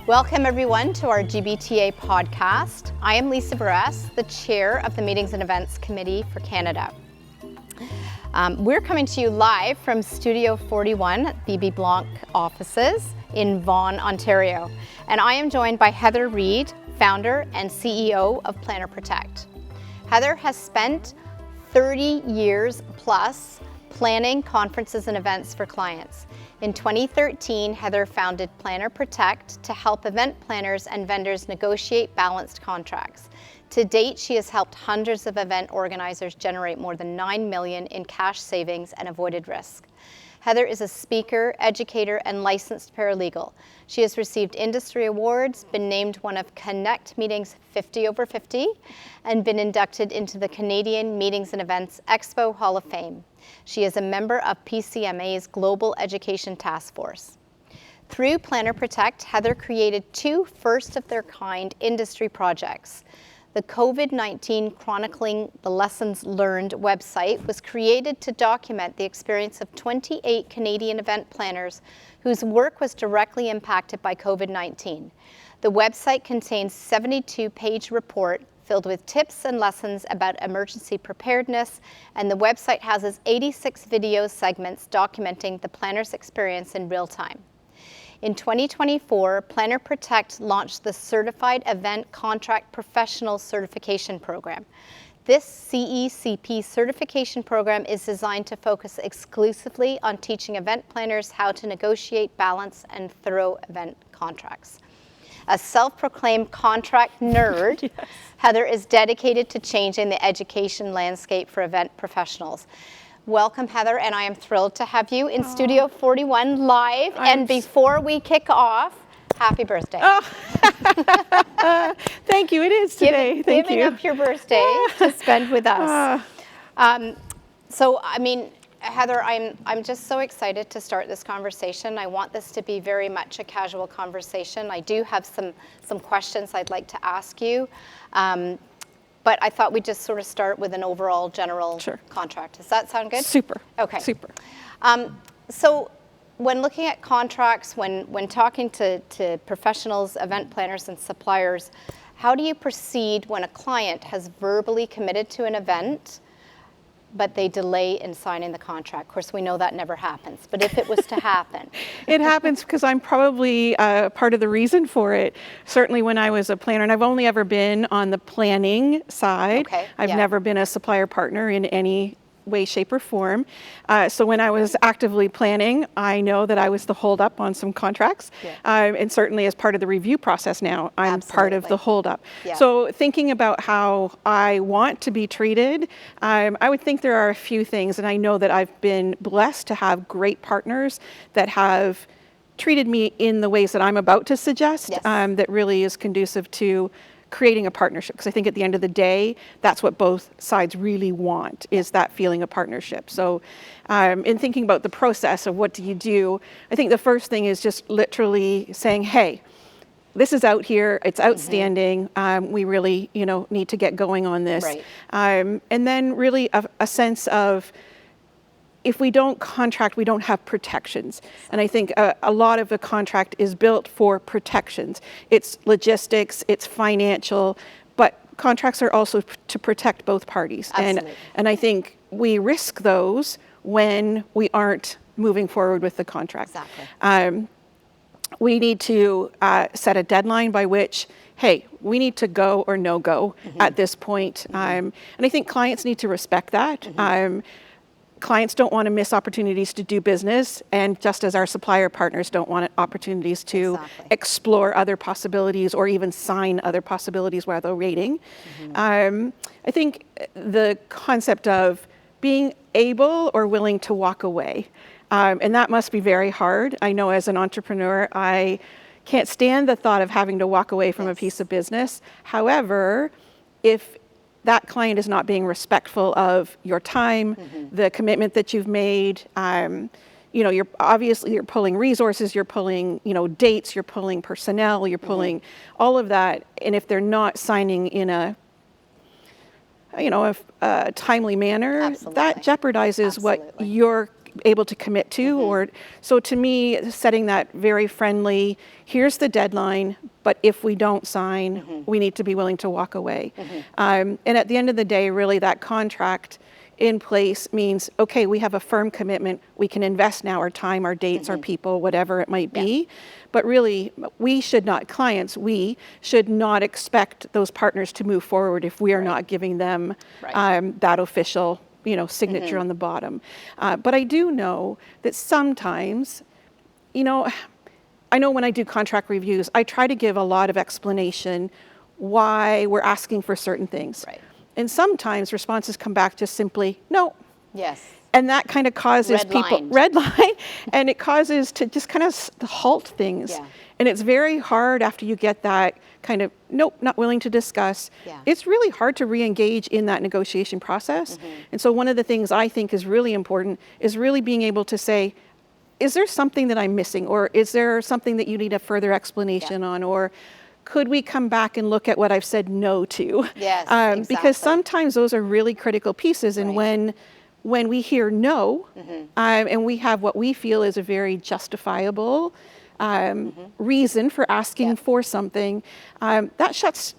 Welcome everyone to our GBTA podcast. I am Lisa Barras, the chair of the Meetings and Events Committee for Canada. We're coming to you live from Studio 41 at BB Blanc offices in Vaughan, Ontario. And I am joined by Heather Reid, founder and CEO of Planner Protect. Heather has spent 30 years plus planning conferences and events for clients. In 2013, Heather founded Planner Protect to help event planners and vendors negotiate balanced contracts. To date, she has helped hundreds of event organizers generate more than $9 million in cash savings and avoided risk. Heather is a speaker, educator, and licensed paralegal. She has received industry awards, been named one of Connect Meetings 50 over 50, and been inducted into the Canadian Meetings and Events Expo Hall of Fame. She is a member of PCMA's Global Education Task Force. Through Planner Protect, Heather created two first-of-their-kind industry projects. The COVID-19 Chronicling the Lessons Learned website was created to document the experience of 28 Canadian event planners whose work was directly impacted by COVID-19. The website contains a 72-page report filled with tips and lessons about emergency preparedness, and the website houses 86 video segments documenting the planner's experience in real time. In 2024, Planner Protect launched the Certified Event Contract Professional Certification Program. This CECP certification program is designed to focus exclusively on teaching event planners how to negotiate, balance, and thorough event contracts. A self-proclaimed contract nerd, yes. Heather is dedicated to changing the education landscape for event professionals. Welcome, Heather, and I am thrilled to have you in Studio 41 live. And before we kick off, happy birthday. Oh. Thank you, it is today. Thank you. Giving up your birthday to spend with us. So, I mean, Heather, I'm just so excited to start this conversation. I want this to be very much a casual conversation. I do have some questions I'd like to ask you. But I thought we'd just sort of start with an overall general contract. Does that sound good? Super. Okay. Super. So when looking at contracts, when talking to professionals, event planners, and suppliers, how do you proceed when a client has verbally committed to an event, but they delay in signing the contract? Of course, we know that never happens, but if it was to happen. It happens because I'm probably part of the reason for it. Certainly when I was a planner, and I've only ever been on the planning side. Okay, I've never been a supplier partner in any way, shape, or form. So when I was actively planning, I know that I was the holdup on some contracts. And certainly as part of the review process now, I'm part of the holdup. So thinking about how I want to be treated, I would think there are a few things, and I know that I've been blessed to have great partners that have treated me in the ways that I'm about to suggest, that really is conducive to creating a partnership, because I think at the end of the day, that's what both sides really want, is that feeling of partnership. So in thinking about the process of what do you do, I think the first thing is just literally saying, hey, this is out here, it's outstanding, we really need to get going on this. And then really a sense of, if we don't contract, we don't have protections. And I think a lot of the contract is built for protections. It's logistics, it's financial, but contracts are also to protect both parties. And I think we risk those when we aren't moving forward with the contract. We need to set a deadline by which, hey, we need to go or no go at this point. And I think clients need to respect that. Clients don't want to miss opportunities to do business, and just as our supplier partners don't want opportunities to explore other possibilities or even sign other possibilities while they're waiting. I think the concept of being able or willing to walk away, and that must be very hard. I know as an entrepreneur, I can't stand the thought of having to walk away from a piece of business. However, if that client is not being respectful of your time, the commitment that you've made. You're pulling resources, you're pulling, dates, you're pulling personnel, you're pulling all of that. And if they're not signing in a timely manner, that jeopardizes what your able to commit to. Or so to me, setting that very friendly, here's the deadline, but if we don't sign, we need to be willing to walk away. And at the end of the day, really that contract in place means, okay, we have a firm commitment. We can invest now our time, our dates, our people, whatever it might be. But really, we should not expect those partners to move forward if we are not giving them that official, signature on the bottom. But I do know that sometimes, I know when I do contract reviews, I try to give a lot of explanation why we're asking for certain things. And sometimes responses come back just simply, no. Yes. And that kind of causes red line, and it causes to just kind of halt things. Yeah. And it's very hard after you get that kind of, nope, not willing to discuss. Yeah. It's really hard to re-engage in that negotiation process. And so one of the things I think is really important is really being able to say, is there something that I'm missing? Or is there something that you need a further explanation on? Or could we come back and look at what I've said no to? Yes, exactly. Because sometimes those are really critical pieces. And when we hear no, and we have what we feel is a very justifiable reason for asking for something, that shuts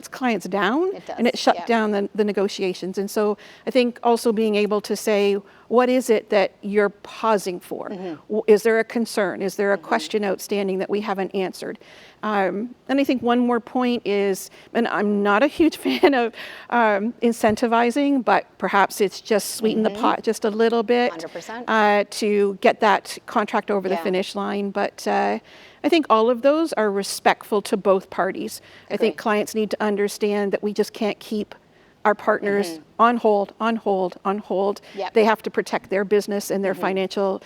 clients down. It does, and it shuts down the negotiations. And so I think also being able to say, what is it that you're pausing for? Is there a concern? Is there a question outstanding that we haven't answered? And I think one more point is, and I'm not a huge fan of incentivizing, but perhaps it's just sweeten the pot just a little bit 100%. To get that contract over the finish line. But I think all of those are respectful to both parties. I think clients need to understand that we just can't keep our partners on hold. They have to protect their business and their financial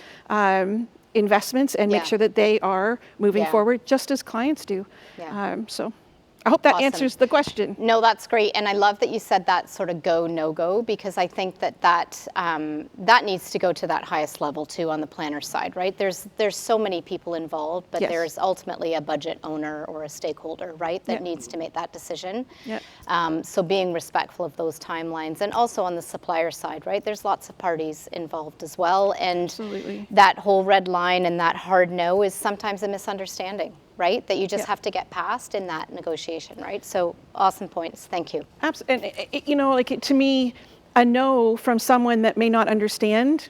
investments and make sure that they are moving forward just as clients do. So I hope that answers the question. No, that's great. And I love that you said that sort of go, no go, because I think that needs to go to that highest level too on the planner side, right? There's so many people involved, but there's ultimately a budget owner or a stakeholder, right, that needs to make that decision. So being respectful of those timelines, and also on the supplier side, right? There's lots of parties involved as well. And that whole red line and that hard no is sometimes a misunderstanding, right? That you just have to get past in that negotiation, right? So awesome points. Thank you. Absolutely. And to me, a no from someone that may not understand,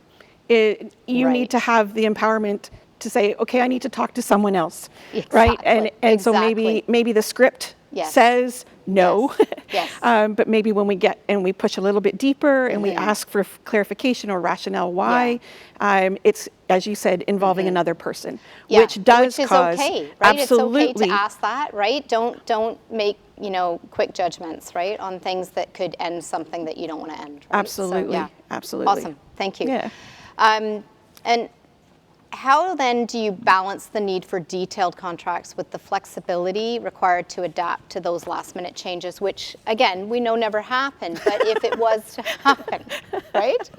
you need to have the empowerment to say, okay, I need to talk to someone else, right? And so maybe the script says no, but maybe when we push a little bit deeper and we ask for clarification or rationale why, it's, as you said, involving another person, which is okay, right? Absolutely. It's okay to ask that, right? Don't make quick judgments, right, on things that could end something that you don't want to end. Right? Absolutely, So, absolutely. Awesome, thank you. Yeah. And how then do you balance the need for detailed contracts with the flexibility required to adapt to those last minute changes, which again, we know never happened, but if it was to happen, right?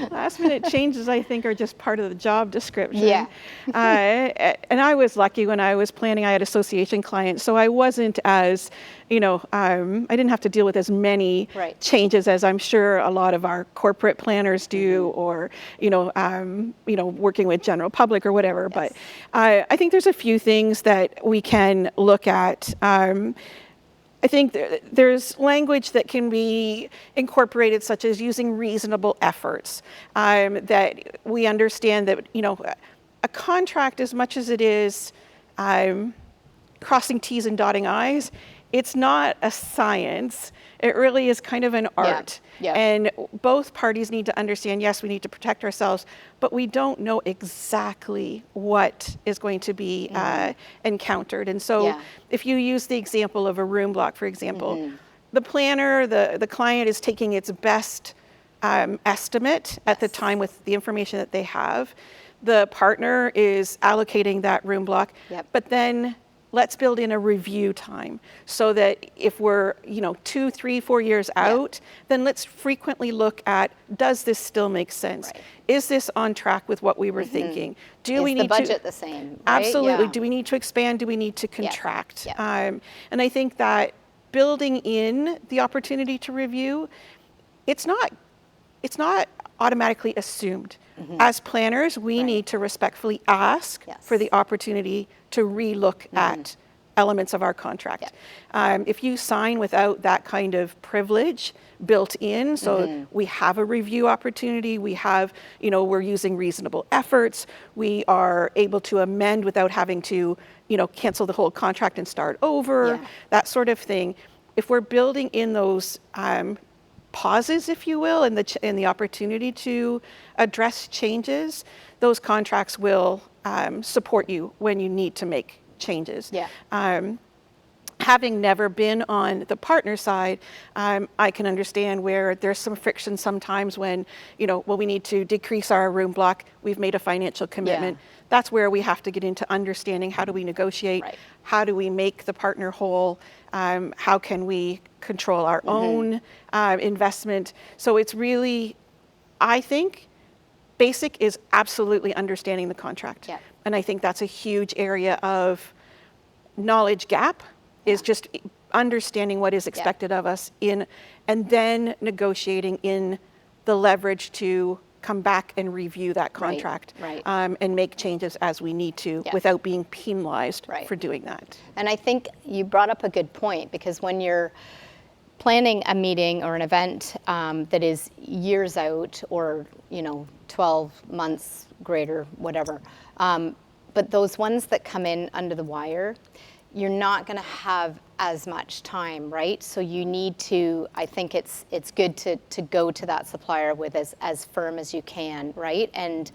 Last minute changes, I think, are just part of the job description. And I was lucky when I was planning, I had association clients, so I wasn't as, I didn't have to deal with as many changes as I'm sure a lot of our corporate planners do, or, working with general public or whatever. But I think there's a few things that we can look at. I think there's language that can be incorporated, such as using reasonable efforts, that we understand that, a contract, as much as it is crossing T's and dotting I's, it's not a science. It really is kind of an art. And both parties need to understand, yes, we need to protect ourselves, but we don't know exactly what is going to be encountered. And so if you use the example of a room block, for example, the planner, the client is taking its best estimate at the time with the information that they have. The partner is allocating that room block, but then let's build in a review time so that if we're 2, 3, 4 years out, then let's frequently look at, does this still make sense? Is this on track with what we were thinking? Is the budget the same? Right? Absolutely. Do we need to expand? Do we need to contract? And I think that building in the opportunity to review, it's not automatically assumed. As planners, we need to respectfully ask for the opportunity to relook at elements of our contract. If you sign without that kind of privilege built in, so we have a review opportunity, we have, we're using reasonable efforts, we are able to amend without having to, cancel the whole contract and start over, that sort of thing. If we're building in those pauses, if you will, and the opportunity to address changes, those contracts will support you when you need to make changes. Having never been on the partner side, I can understand where there's some friction sometimes when, we need to decrease our room block, we've made a financial commitment. That's where we have to get into understanding how do we negotiate, how do we make the partner whole, how can we control our own investment. So it's really, I think, basic is absolutely understanding the contract. And I think that's a huge area of knowledge gap, is just understanding what is expected of us and then negotiating in the leverage to come back and review that contract and make changes as we need to without being penalized for doing that. And I think you brought up a good point, because when you're planning a meeting or an event that is years out or 12 months greater, whatever, but those ones that come in under the wire, you're not going to have as much time, right? So you need to, I think it's good to go to that supplier with as firm as you can, right? And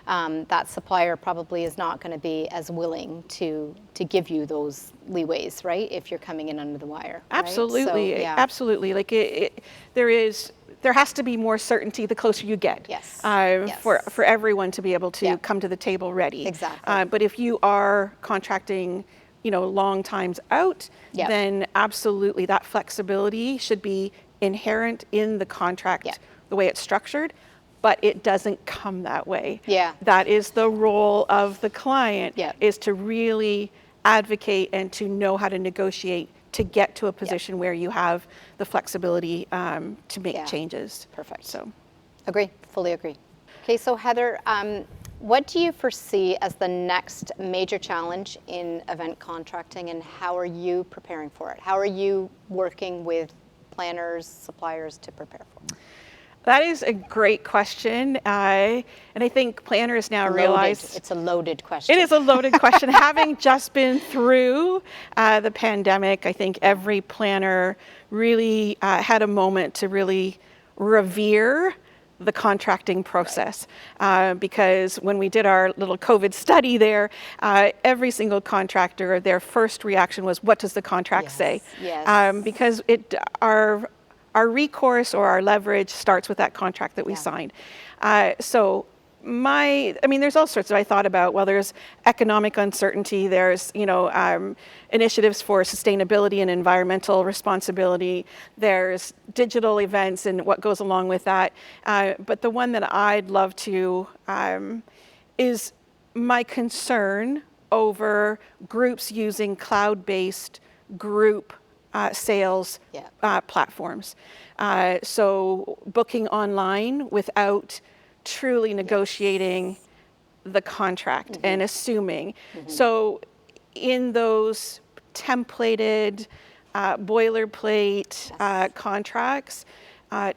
that supplier probably is not going to be as willing to give you those leeways, right? If you're coming in under the wire. Absolutely, right? So, absolutely. Like there has to be more certainty the closer you get. For everyone to be able to come to the table ready. Exactly. But if you are contracting long times out, then absolutely that flexibility should be inherent in the contract, the way it's structured, but it doesn't come that way. That is the role of the client, is to really advocate and to know how to negotiate to get to a position where you have the flexibility to make changes. Perfect. So, agree, fully agree. Okay, so Heather, what do you foresee as the next major challenge in event contracting, and how are you preparing for it? How are you working with planners, suppliers to prepare for it? That is a great question. And I think planners now realize... It's a loaded question. It is a loaded question. Having just been through the pandemic, I think every planner really had a moment to really revere the contracting process, because when we did our little COVID study there, every single contractor, their first reaction was, what does the contract say? Because our recourse or our leverage starts with that contract that we signed. So there's all sorts of, I thought about, well, there's economic uncertainty, there's, initiatives for sustainability and environmental responsibility, there's digital events and what goes along with that. But the one that I'd love to, is my concern over groups using cloud-based group sales platforms. So booking online without truly negotiating the contract and assuming. So in those templated boilerplate contracts,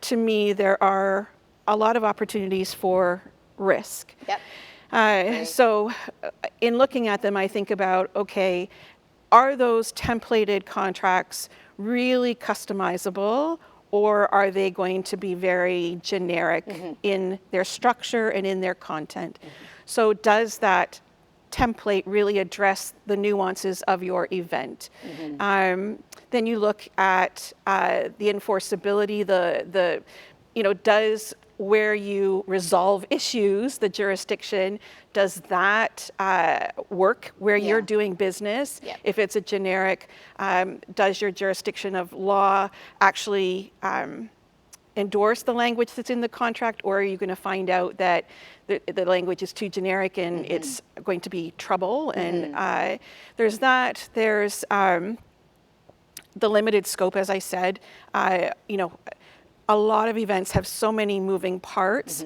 to me there are a lot of opportunities for risk. So in looking at them, I think about, okay, are those templated contracts really customizable, or are they going to be very generic in their structure and in their content? So does that template really address the nuances of your event? Then you look at the enforceability, does where you resolve issues, the jurisdiction, does that work where you're doing business? If it's a generic, does your jurisdiction of law actually endorse the language that's in the contract, or are you going to find out that the language is too generic and it's going to be trouble? And there's that. There's the limited scope, as I said. a lot of events have so many moving parts.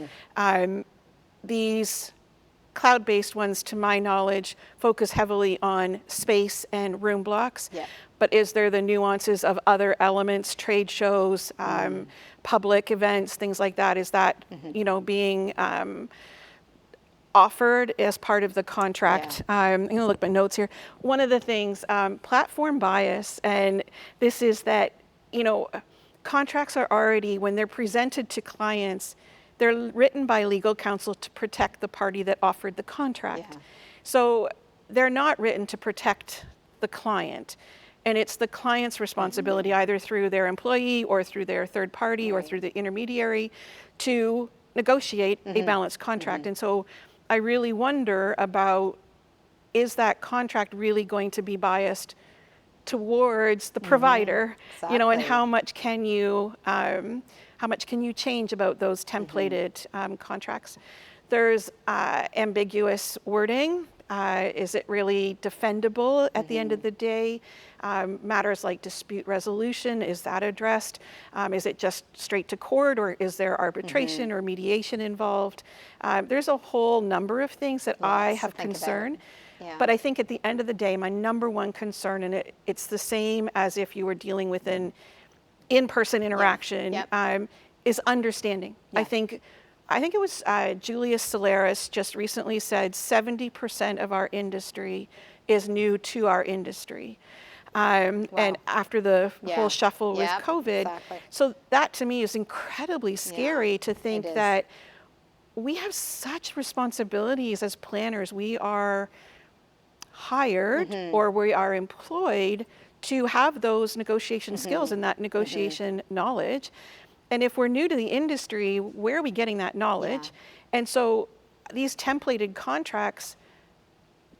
These cloud-based ones, to my knowledge, focus heavily on space and room blocks. Yeah. But is there the nuances of other elements, trade shows, public events, things like that? Is that, you know, being offered as part of the contract? I'm going to look at my notes here. One of the things, platform bias, and this is that, you know, contracts are already, when they're presented to clients, they're written by legal counsel to protect the party that offered the contract. So they're not written to protect the client. And it's the client's responsibility, either through their employee or through their third party or through the intermediary, to negotiate a balanced contract. And so I really wonder about, is that contract really going to be biased towards the provider? You know, and how much can you change about those templated contracts? There's ambiguous wording. Is it really defendable at the end of the day? Matters like dispute resolution, is that addressed? Is it just straight to court, or is there arbitration or mediation involved? There's a whole number of things that I have concern. But I think at the end of the day, my number one concern, and it's the same as if you were dealing with an in-person interaction, is understanding. I think it was Julius Solaris just recently said 70% of our industry is new to our industry. And after the whole shuffle with COVID. So that to me is incredibly scary to think that we have such responsibilities as planners. We are hired or we are employed to have those negotiation skills and that negotiation knowledge. And if we're new to the industry, where are we getting that knowledge? And so these templated contracts,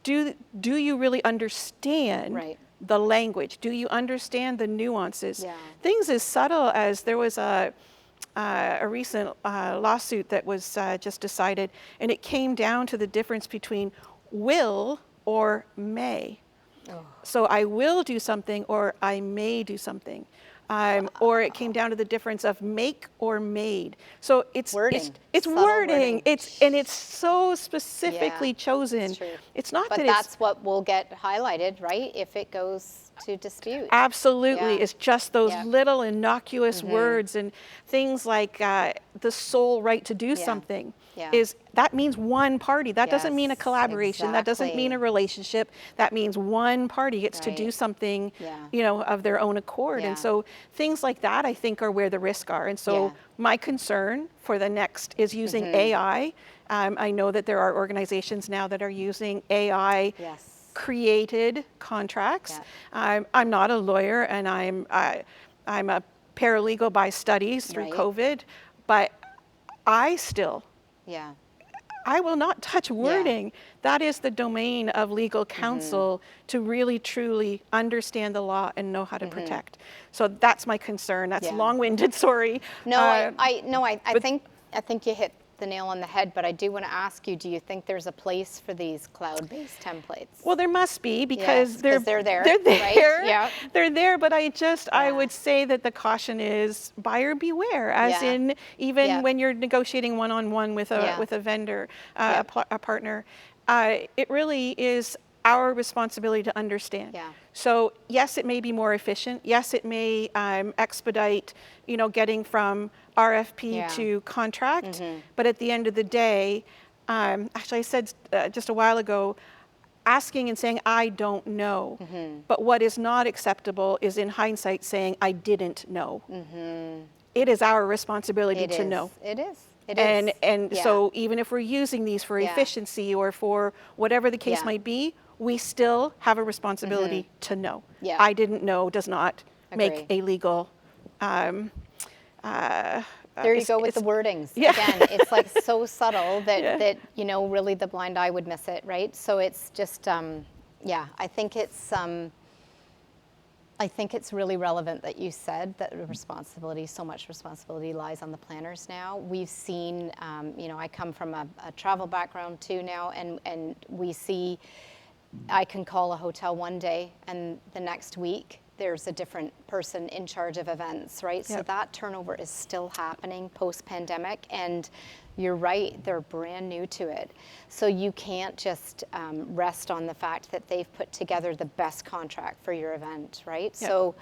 do you really understand the language? Do you understand the nuances? Things as subtle as there was a recent lawsuit that was just decided, and it came down to the difference between will or may. So I will do something or I may do something. Or it came down to the difference of make or made. So it's wording. It's wording. It's so specifically chosen. It's not but that's what will get highlighted, right? If it goes to dispute. Absolutely. It's just those little innocuous words and things like the sole right to do something. That means one party. That doesn't mean a collaboration. That doesn't mean a relationship. That means one party gets to do something, you know, of their own accord. And so things like that, I think, are where the risks are. And so my concern for the next is using AI. I know that there are organizations now that are using AI created contracts. I'm not a lawyer, and I'm a paralegal by studies through COVID, but I still I will not touch wording. That is the domain of legal counsel to really truly understand the law and know how to protect. So that's my concern. That's long-winded, sorry. No, I think you hit the nail on the head, but I do want to ask you, do you think there's a place for these cloud-based templates? Well, there must be, because they're there. They're there. Right? They're there, but I would say that the caution is buyer beware, as in even when you're negotiating one-on-one with a vendor, a partner, it really is our responsibility to understand. So yes, it may be more efficient. Yes, it may expedite, you know, getting from RFP to contract. But at the end of the day, actually I said just a while ago, asking and saying, I don't know. But what is not acceptable is in hindsight saying, I didn't know. It is our responsibility to know. It is. And so even if we're using these for efficiency or for whatever the case might be, we still have a responsibility to know. I didn't know does not make a legal. There you go with the wordings. Again, it's like so subtle that you know, really the blind eye would miss it, right? So it's just I think it's really relevant that you said that so much responsibility lies on the planners now. We've seen, you know, I come from a travel background too now, and we see, I can call a hotel one day and the next week there's a different person in charge of events, right? So that turnover is still happening post-pandemic, and you're right, they're brand new to it. So you can't just rest on the fact that they've put together the best contract for your event, right? So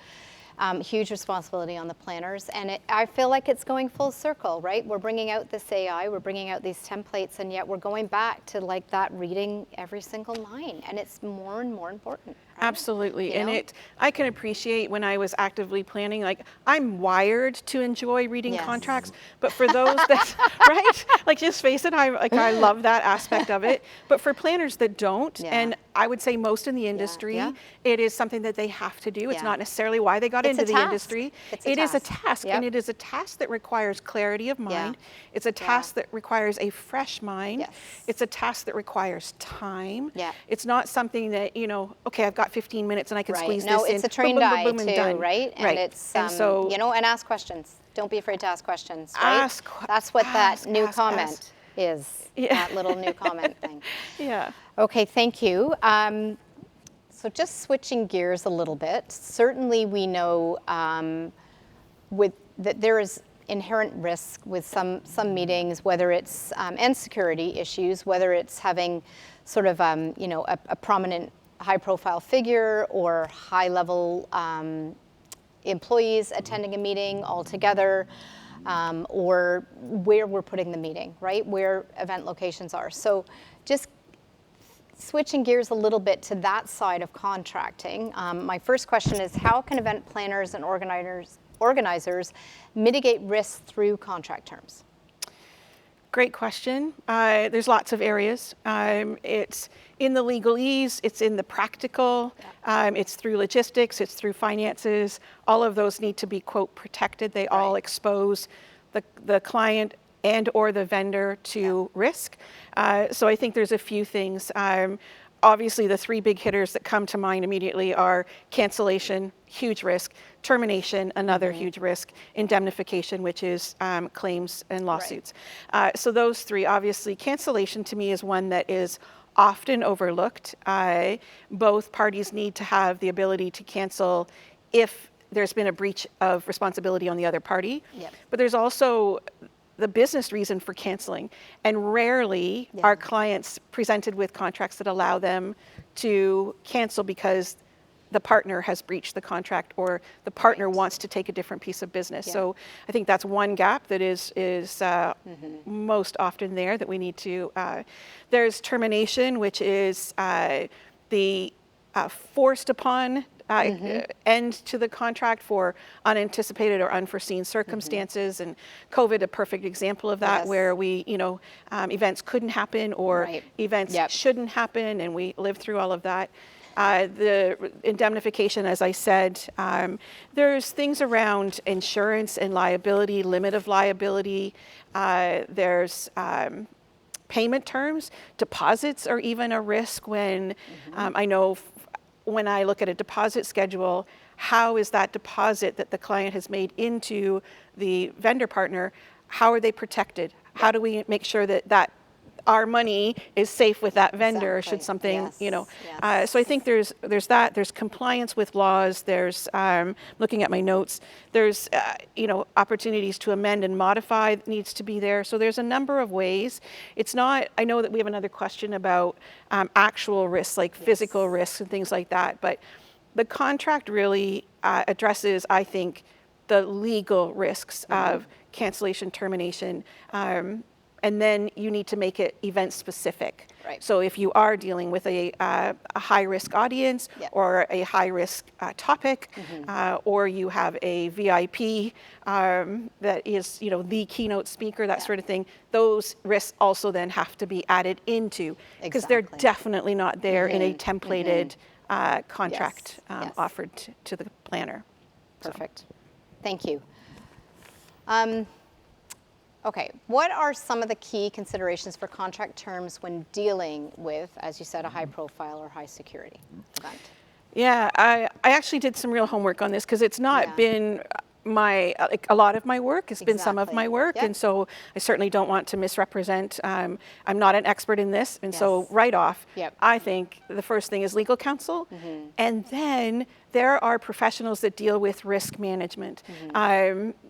huge responsibility on the planners, and I feel like it's going full circle, right? We're bringing out this AI, we're bringing out these templates, and yet we're going back to like that reading every single line, and it's more and more important. Right? Absolutely, and I can appreciate when I was actively planning, like I'm wired to enjoy reading contracts, but for those that, right, like just face it, I love that aspect of it, but for planners that don't, and I would say most in the industry, it is something that they have to do. It's not necessarily why they got into the industry. It is a task, and it is a task that requires clarity of mind. It's a task that requires a fresh mind. It's a task that requires time. It's not something that, okay, I've got 15 minutes and I can squeeze this in. No, it's a trained eye too, done. right? And it's, and so, and ask questions. Don't be afraid to ask questions, right? That's what that new comment is, that little new comment thing. Okay, thank you. So just switching gears a little bit, certainly we know that there is inherent risk with some meetings, whether it's and security issues, whether it's having sort of a prominent high-profile figure or high-level employees attending a meeting altogether, or where we're putting the meeting, right? Where event locations are. So just switching gears a little bit to that side of contracting, my first question is, how can event planners and organizers mitigate risk through contract terms? Great question. There's lots of areas. It's in the legalese, it's in the practical, it's through logistics, it's through finances. All of those need to be, quote, protected. They all expose the client and or the vendor to risk. So I think there's a few things. Obviously, the three big hitters that come to mind immediately are cancellation, huge risk, termination, another huge risk, indemnification, which is claims and lawsuits. So those three, obviously, cancellation to me is one that is often overlooked. Both parties need to have the ability to cancel if there's been a breach of responsibility on the other party. But there's also the business reason for canceling, and rarely are clients presented with contracts that allow them to cancel because the partner has breached the contract or the partner wants to take a different piece of business. So I think that's one gap that is most often there that we need to. There's termination, which is the forced upon end to the contract for unanticipated or unforeseen circumstances, and COVID, a perfect example of that, where we, events couldn't happen or events shouldn't happen, and we lived through all of that. The indemnification, as I said, there's things around insurance and liability, limit of liability. There's payment terms. Deposits are even a risk when I know when I look at a deposit schedule, how is that deposit that the client has made into the vendor partner, how are they protected? How do we make sure that our money is safe with that vendor should something, so I think there's that, there's compliance with laws, there's, looking at my notes, there's, opportunities to amend and modify needs to be there. So there's a number of ways. It's not, I know that we have another question about actual risks, like physical risks and things like that, but the contract really addresses, I think, the legal risks of cancellation, termination, and then you need to make it event specific. So if you are dealing with a high risk audience or a high risk topic, or you have a VIP that is, the keynote speaker, that sort of thing, those risks also then have to be added into, because they're definitely not there in a templated contract offered to the planner. Perfect. Thank you. Okay, what are some of the key considerations for contract terms when dealing with, as you said, a high profile or high security event? Yeah, I actually did some real homework on this because it's not been like a lot of my work has been some of my work, Yep. and so I certainly don't want to misrepresent. I'm not an expert in this, and so Yes. right off, Yep. I think the first thing is legal counsel, and then there are professionals that deal with risk management.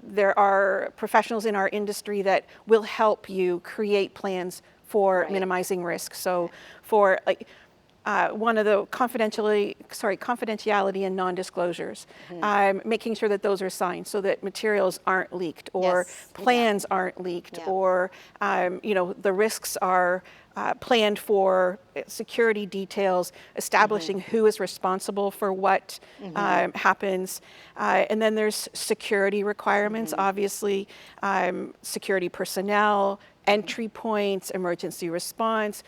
There are professionals in our industry that will help you create plans for Right. minimizing risk. So for like. One of the confidentiality and non-disclosures, making sure that those are signed so that materials aren't leaked or Yes. plans aren't leaked, Yeah. or the risks are planned for, security details, establishing who is responsible for what happens. And then there's security requirements, obviously, security personnel, entry points, emergency response.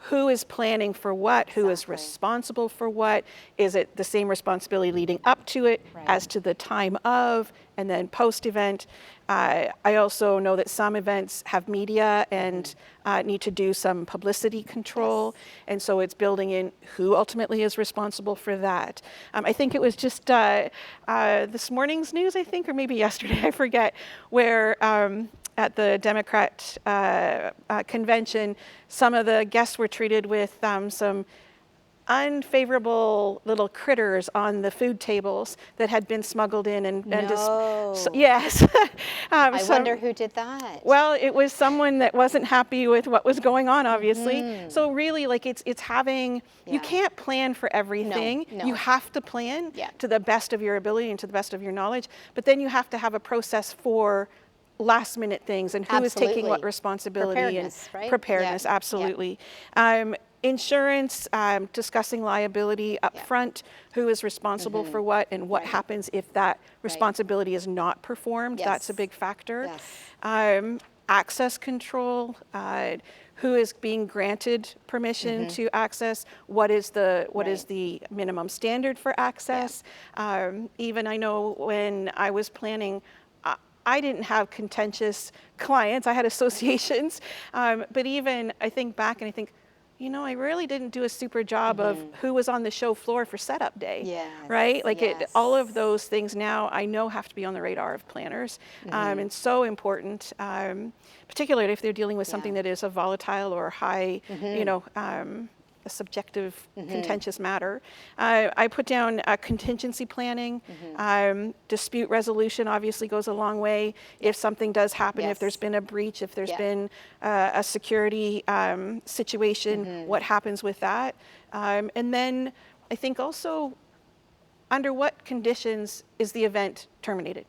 Who is planning for what? Who is Exactly. responsible for what? Is it the same responsibility leading up to it Right. as to the time of, and then post-event? I also know that some events have media and need to do some publicity control, and so it's building in who ultimately is responsible for that. I think it was just this morning's news, I think, or maybe yesterday, I forget, where at the Democrat convention, some of the guests were treated with some unfavorable little critters on the food tables that had been smuggled in and No. yes. I wonder who did that. Well, it was someone that wasn't happy with what was going on, obviously. So really, like it's having, you Yeah. can't plan for everything. No. You have to plan Yeah. to the best of your ability and to the best of your knowledge, but then you have to have a process for last minute things and who is taking what Absolutely. responsibility Preparedness, and right? preparedness, Yeah. Yeah. absolutely. Insurance, discussing liability up front, who is responsible for what and what Right. happens if that responsibility is not performed. That's a Yes. big factor. Yes. Access control, who is being granted permission to access, what is the minimum standard for access. Even I know when I was planning, I didn't have contentious clients, I had associations, but even I think back and I think, I really didn't do a super job of who was on the show floor for setup day, Yes, right? Like all of yes. those things now I know have to be on the radar of planners, and so important, particularly if they're dealing with something that is a volatile or high, a subjective, contentious matter. I put down contingency planning. Dispute resolution obviously goes a long way. If something does happen, if Yes. there's been a breach, if there's Yeah. been a security situation, what happens with that? And then I think also, under what conditions is the event terminated?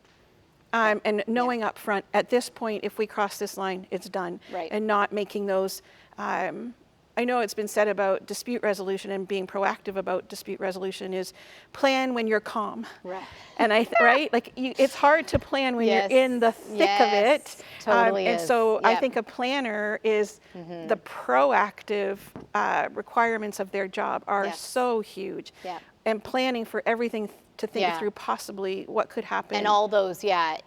And knowing up front, at this point, if we cross this line, it's done. Right. And not making those, I know it's been said about dispute resolution and being proactive about dispute resolution is plan when you're calm. Right. And right? Like it's hard to plan when Yes. you're in the thick of it. Yes, totally and is. so I Yep. think a planner is the proactive requirements of their job are Yes. so huge. Yep. And planning for everything to think Yeah. through possibly what could happen. And all those,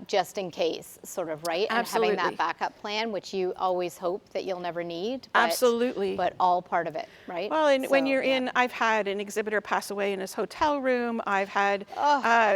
just in case, sort of, right? And having Absolutely. that backup plan, which you always hope that you'll never need. But, Absolutely. But all part of it, right? Well, and when So, you're yeah. I've had an exhibitor pass away in his hotel room. I've had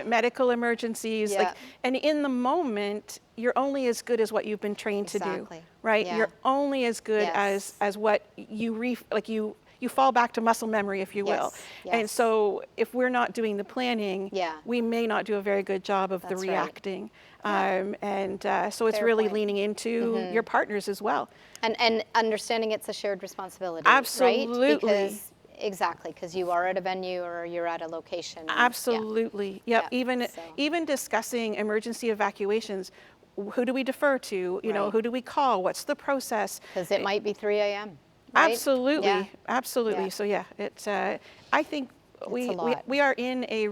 medical emergencies. Yeah. And in the moment, you're only as good as what you've been trained to do, Exactly. right? Yeah. You're only as good Yes. as what you fall back to muscle memory, if you will. Yes. And so if we're not doing the planning, Yeah. we may not do a very good job of the That's right. reacting. So it's Fair really point. leaning into your partners as well. And understanding it's a shared responsibility, Absolutely. right? Because you are at a venue or you're at a location. and- Absolutely. Yep. Yeah, so. Even discussing emergency evacuations, who do we defer to? Right. Who do we call? What's the process? Because it might be 3 a.m., right? Absolutely. Yeah. Absolutely. Yeah. So yeah, it's I think we a lot. we are in a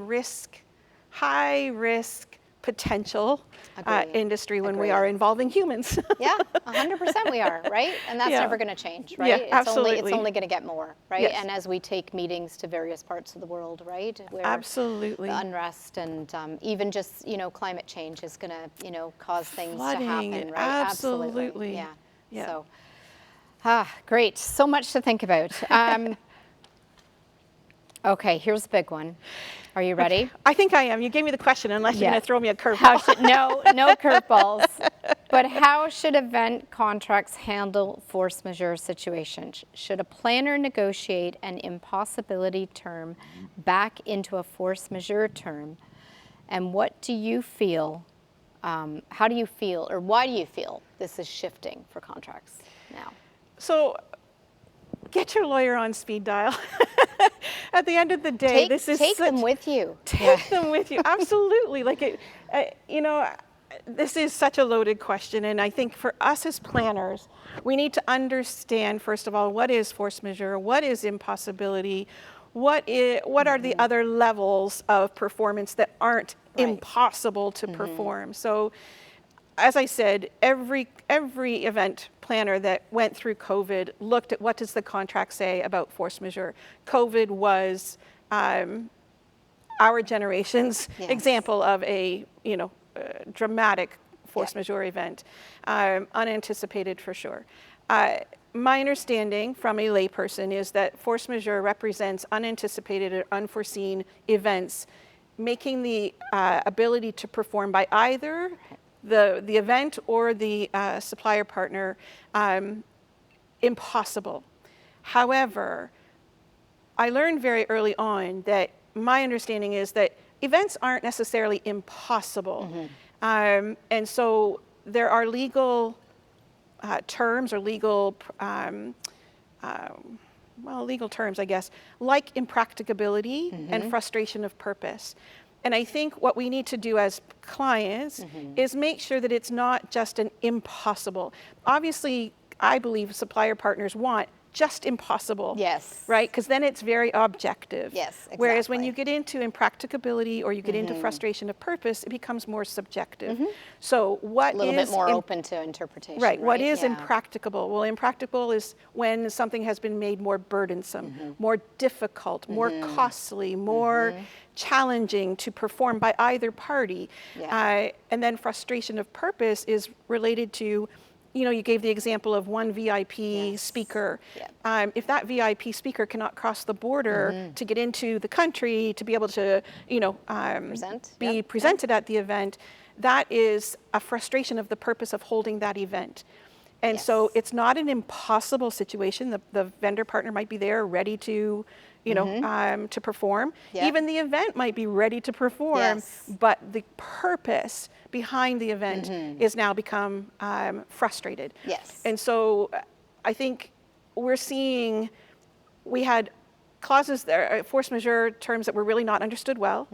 high risk potential Agree. industry when we Agree. are involving humans. Yeah, 100% we are, right? And that's Yeah. never going to change, right? Yeah, It's absolutely. only going to get more, right? Yes. And as we take meetings to various parts of the world, right? Where Absolutely. the unrest and even just, climate change is going to, cause things Flooding, to happen, right? absolutely. Yeah. Yeah. So, great. So much to think about. Okay, here's a big one. Are you ready? Okay. I think I am. You gave me the question, unless you're going to throw me a curveball. No curveballs. But how should event contracts handle force majeure situations? Should a planner negotiate an impossibility term back into a force majeure term? And what do you feel, how do you feel, or why do you feel this is shifting for contracts now? So get your lawyer on speed dial. At the end of the day, take them with you. Take them with you. Absolutely. This is such a loaded question, and I think for us as planners, we need to understand, first of all, what is force majeure, what is impossibility, what are the other levels of performance that aren't impossible to perform. So, as I said, every event planner that went through COVID looked at what does the contract say about force majeure. COVID was our generation's example of a dramatic force majeure event, unanticipated for sure. My understanding from a layperson is that force majeure represents unanticipated or unforeseen events, making the ability to perform by either the event or the supplier partner impossible. However, I learned very early on that my understanding is that events aren't necessarily impossible. And so there are legal terms or legal terms, I guess, like impracticability and frustration of purpose. And I think what we need to do as clients is make sure that it's not just an impossible. Obviously, I believe supplier partners want just impossible. Yes. Right? Because then it's very objective. Yes, exactly. Whereas when you get into impracticability or you get into frustration of purpose, it becomes more subjective. So what is... A little bit more open to interpretation. Right. What is impracticable? Well, impracticable is when something has been made more burdensome, more difficult, more costly, more challenging to perform by either party. And then frustration of purpose is related to, you gave the example of one VIP speaker. If that VIP speaker cannot cross the border to get into the country, to be able to, be presented at the event, that is a frustration of the purpose of holding that event. And so it's not an impossible situation. The vendor partner might be there ready to, to perform. Even the event might be ready to perform, but the purpose behind the event is now become frustrated. And so I think we're seeing, we had clauses there, force majeure terms that were really not understood well.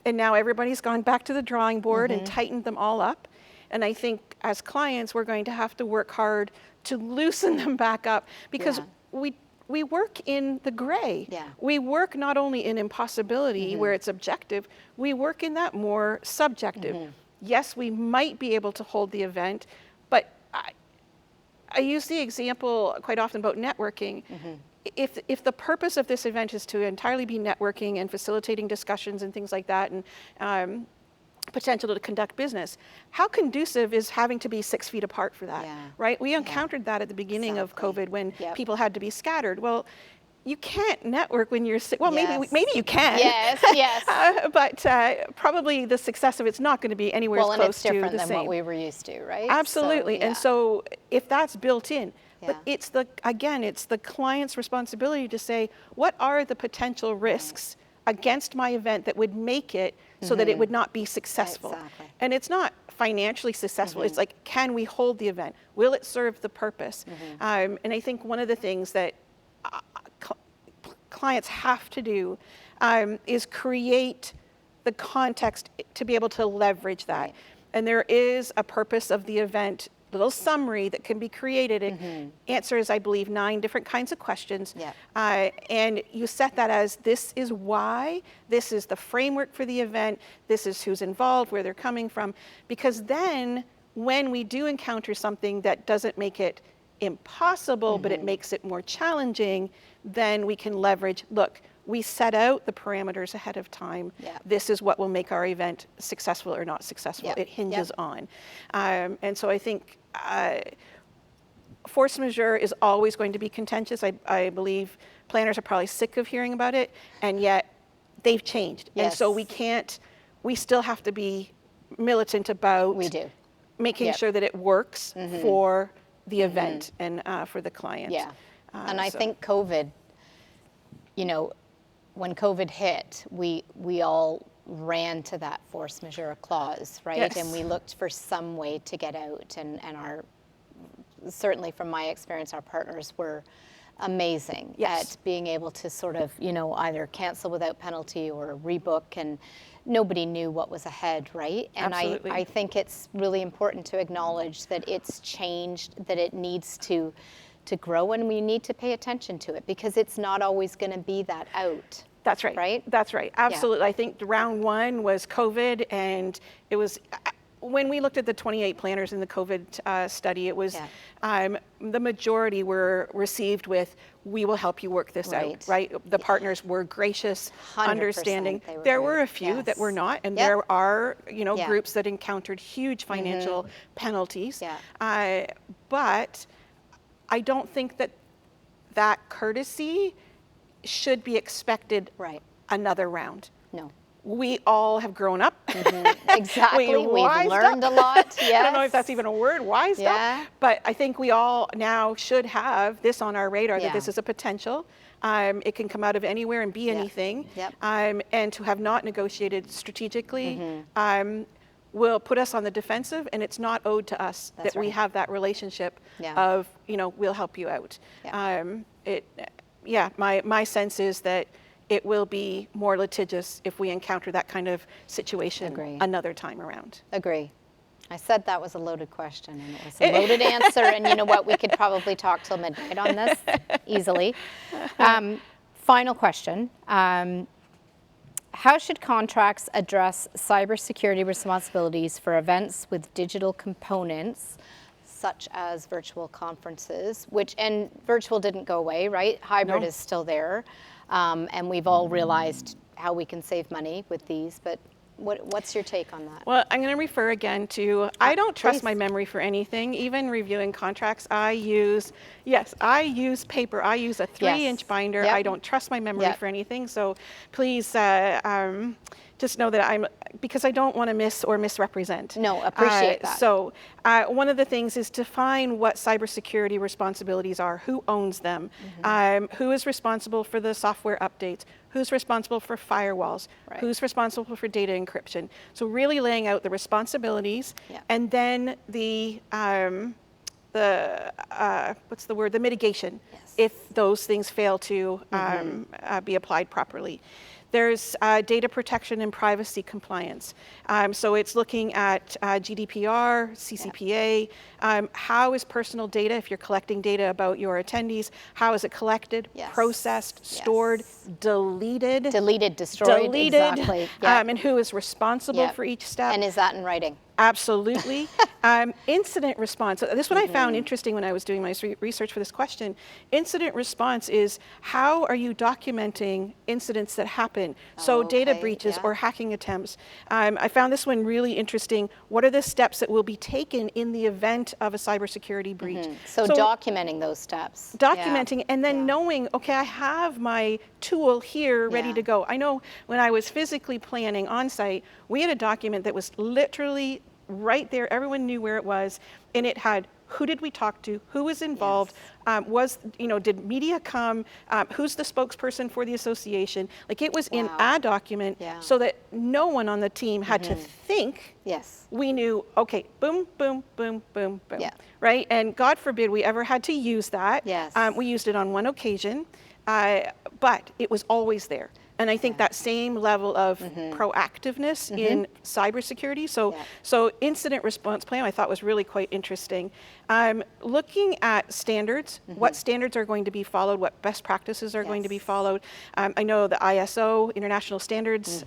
And now everybody's gone back to the drawing board and tightened them all up. And I think as clients, we're going to have to work hard to loosen them back up, because we work in the gray. We work not only in impossibility where it's objective, we work in that more subjective. Yes, we might be able to hold the event, but I use the example quite often about networking. If the purpose of this event is to entirely be networking and facilitating discussions and things like that, and potential to conduct business, how conducive is having to be 6 feet apart for that, right? We encountered that at the beginning of COVID when people had to be scattered. Well, you can't network when you're sick. Well, maybe you can. But probably the success of it's not going to be anywhere close to the same. Well, and it's different than what we were used to, right? Absolutely. So, and so if that's built in, but it's the client's responsibility to say, what are the potential risks against my event that would make it so that it would not be successful? And it's not financially successful. It's like, can we hold the event? Will it serve the purpose? And I think one of the things that clients have to do is create the context to be able to leverage that. And there is a purpose of the event, little summary that can be created. It answers, I believe, 9 different kinds of questions. And you set that as, this is why, this is the framework for the event, this is who's involved, where they're coming from. Because then when we do encounter something that doesn't make it impossible, but it makes it more challenging, then we can leverage, look, we set out the parameters ahead of time. This is what will make our event successful or not successful. It hinges on. And so I think force majeure is always going to be contentious. I believe planners are probably sick of hearing about it, and yet they've changed. Yes. And so we still have to be militant about making sure that it works for the event and for the client. Yeah. And I think COVID, you know, when COVID hit, we all ran to that force majeure clause, right? Yes. And we looked for some way to get out. And certainly from my experience, our partners were amazing at being able to sort of, you know, either cancel without penalty or rebook, and nobody knew what was ahead, right? And I think it's really important to acknowledge that it's changed, that it needs to grow, and we need to pay attention to it, because it's not always going to be that out. That's right. Right? That's right. Absolutely. Yeah. I think round one was COVID, and it was, when we looked at the 28 planners in the COVID study, it was the majority were received with, we will help you work this out, right? The partners were gracious, understanding. There were a few that were not, and there are, you know, groups that encountered huge financial penalties. But I don't think that courtesy should be expected another round. No. We all have grown up. Exactly. We've learned a lot. Yes. I don't know if that's even a word, wised up. But I think we all now should have this on our radar, that this is a potential. It can come out of anywhere and be anything. And to have not negotiated strategically will put us on the defensive, and it's not owed to us that we have that relationship of, you know, we'll help you out. My sense is that it will be more litigious if we encounter that kind of situation another time around. Agree. I said that was a loaded question, and it was a loaded answer, and you know what? We could probably talk till midnight on this easily. Final question. How should contracts address cybersecurity responsibilities for events with digital components, such as virtual conferences, and virtual didn't go away, right? Hybrid is still there. And we've all realized how we can save money with these, but what's your take on that? Well, I'm going to refer again to, I don't trust my memory for anything. Even reviewing contracts, I use paper. I use a 3-inch binder. I don't trust my memory for anything. So please just know that because I don't want to misrepresent. No, appreciate that. So one of the things is define what cybersecurity responsibilities are, who owns them, who is responsible for the software updates, who's responsible for firewalls, who's responsible for data encryption. So really laying out the responsibilities, and then the mitigation if those things fail to be applied properly. There's data protection and privacy compliance. So it's looking at GDPR, CCPA. How is personal data, if you're collecting data about your attendees, how is it collected, processed, stored, deleted? Deleted, destroyed, exactly. And who is responsible for each step? And is that in writing? Absolutely. Incident response. This one I found interesting when I was doing my research for this question. Incident response is, how are you documenting incidents that happen? So data breaches or hacking attempts. I found this one really interesting. What are the steps that will be taken in the event of a cybersecurity breach? So documenting those steps. Documenting and then knowing, okay, I have my tool here ready to go. I know when I was physically planning on site, we had a document that was literally right there. Everyone knew where it was, and it had who did we talk to, who was involved, did media come, who's the spokesperson for the association. Like, it was in a document so that no one on the team had to think. We knew, okay, boom, boom, boom, boom, boom, right? And God forbid we ever had to use that. We used it on one occasion, but it was always there. And I think that same level of proactiveness in cybersecurity. So incident response plan I thought was really quite interesting. Looking at standards, what standards are going to be followed, what best practices are going to be followed. I know the ISO, international standards,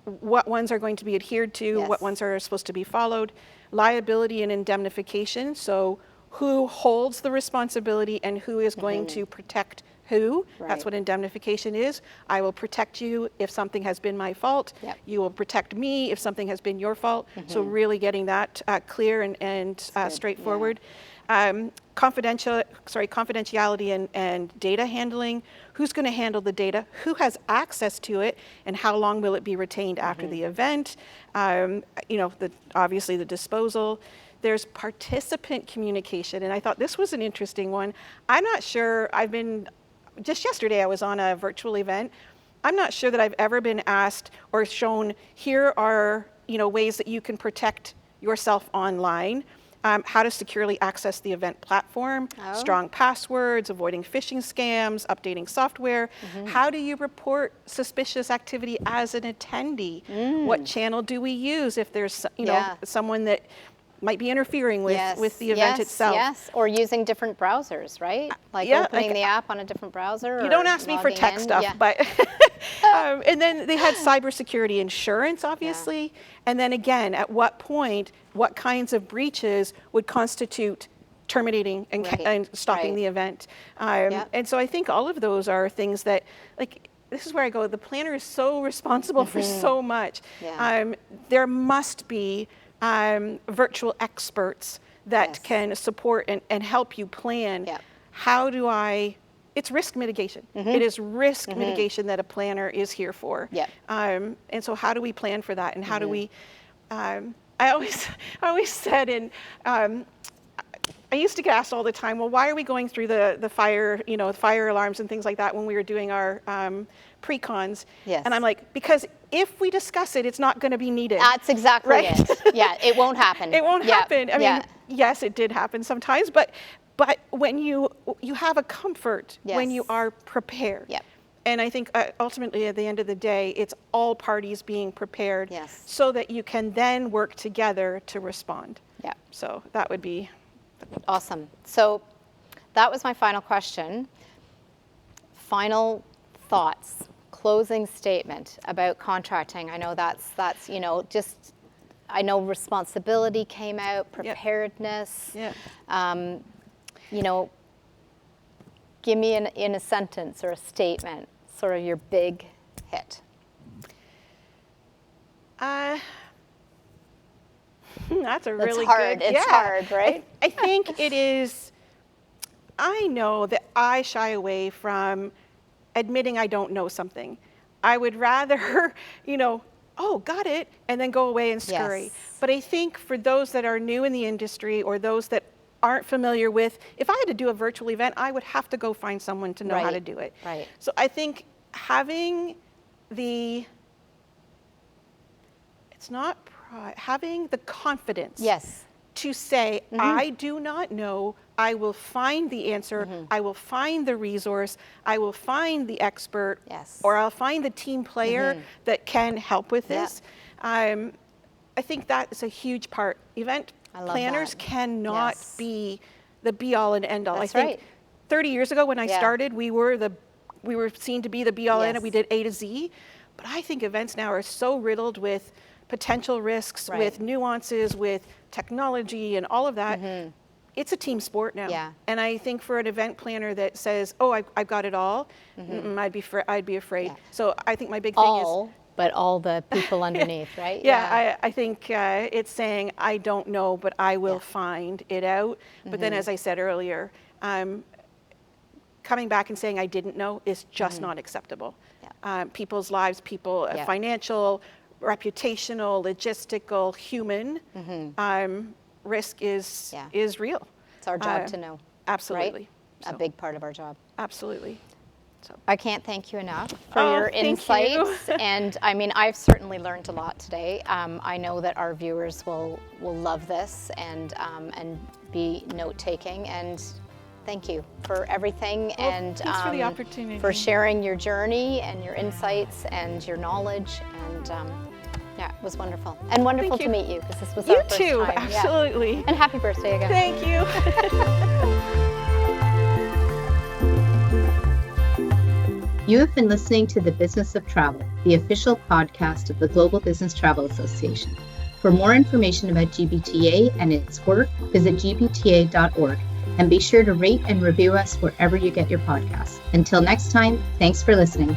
what ones are going to be adhered to, what ones are supposed to be followed. Liability and indemnification, so who holds the responsibility and who is going to protect who. That's what indemnification is. I will protect you if something has been my fault. You will protect me if something has been your fault. So really getting that clear and straightforward. confidentiality and data handling. Who's going to handle the data? Who has access to it? And how long will it be retained after the event? Obviously the disposal. There's participant communication, and I thought this was an interesting one. I'm not sure, just yesterday I was on a virtual event. I'm not sure that I've ever been asked or shown, here are ways that you can protect yourself online, how to securely access the event platform, strong passwords, avoiding phishing scams, updating software. How do you report suspicious activity as an attendee? What channel do we use if there's someone that might be interfering with the event itself? Yes, or using different browsers, right? Opening the app on a different browser. You don't ask me for tech stuff, but and then they had cybersecurity insurance, obviously. And then again, at what point, what kinds of breaches would constitute terminating and stopping the event? And so I think all of those are things that, this is where I go, the planner is so responsible for so much. There must be virtual experts that can support and help you plan. How do it's risk mitigation. It is risk mitigation that a planner is here for. And so how do we plan for that? And how do we, I always said, and I used to get asked all the time, well, why are we going through the fire, fire alarms and things like that when we were doing our pre-cons? And I'm like, because if we discuss it, it's not going to be needed. That's exactly it. Yeah, it won't happen. It won't happen. I mean, yes, it did happen sometimes, but when you have a comfort when you are prepared. And I think ultimately at the end of the day, it's all parties being prepared so that you can then work together to respond. So that would be awesome. So that was my final question. Final thoughts, closing statement about contracting. I know that's I know responsibility came out, preparedness. Give me in a sentence or a statement, sort of your big hit. That's a really hard. good. It's hard, right? I think it is. I know that I shy away from admitting I don't know something. I would rather, oh, got it, and then go away and scurry. But I think for those that are new in the industry or those that aren't familiar with, if I had to do a virtual event, I would have to go find someone to know how to do it. So I think having the confidence to say, I do not know, I will find the answer, I will find the resource, I will find the expert, or I'll find the team player that can help with this. I think that is a huge part. Event planners cannot be the be-all and end-all. I think 30 years ago when I started, we were seen to be the be-all and end-all. We did A to Z. But I think events now are so riddled with potential risks, with nuances, with technology and all of that. It's a team sport now. And I think for an event planner that says, oh, I've got it all, I'd be afraid. So I think my big thing is... But all the people underneath, right? I think it's saying, I don't know, but I will find it out. But then, as I said earlier, coming back and saying I didn't know is just not acceptable. People's lives, financial, reputational, logistical, human, risk is real. It's our job to know. Absolutely. Right? A big part of our job. Absolutely. So I can't thank you enough for your insights. And I mean, I've certainly learned a lot today. I know that our viewers will love this and be note-taking. And thank you for everything. And thanks for the opportunity. For sharing your journey and your insights and your knowledge. And it was wonderful. And wonderful to meet you, because this was our first time. You too, absolutely. And happy birthday again. Thank you. You have been listening to The Business of Travel, the official podcast of the Global Business Travel Association. For more information about GBTA and its work, visit gbta.org and be sure to rate and review us wherever you get your podcasts. Until next time, thanks for listening.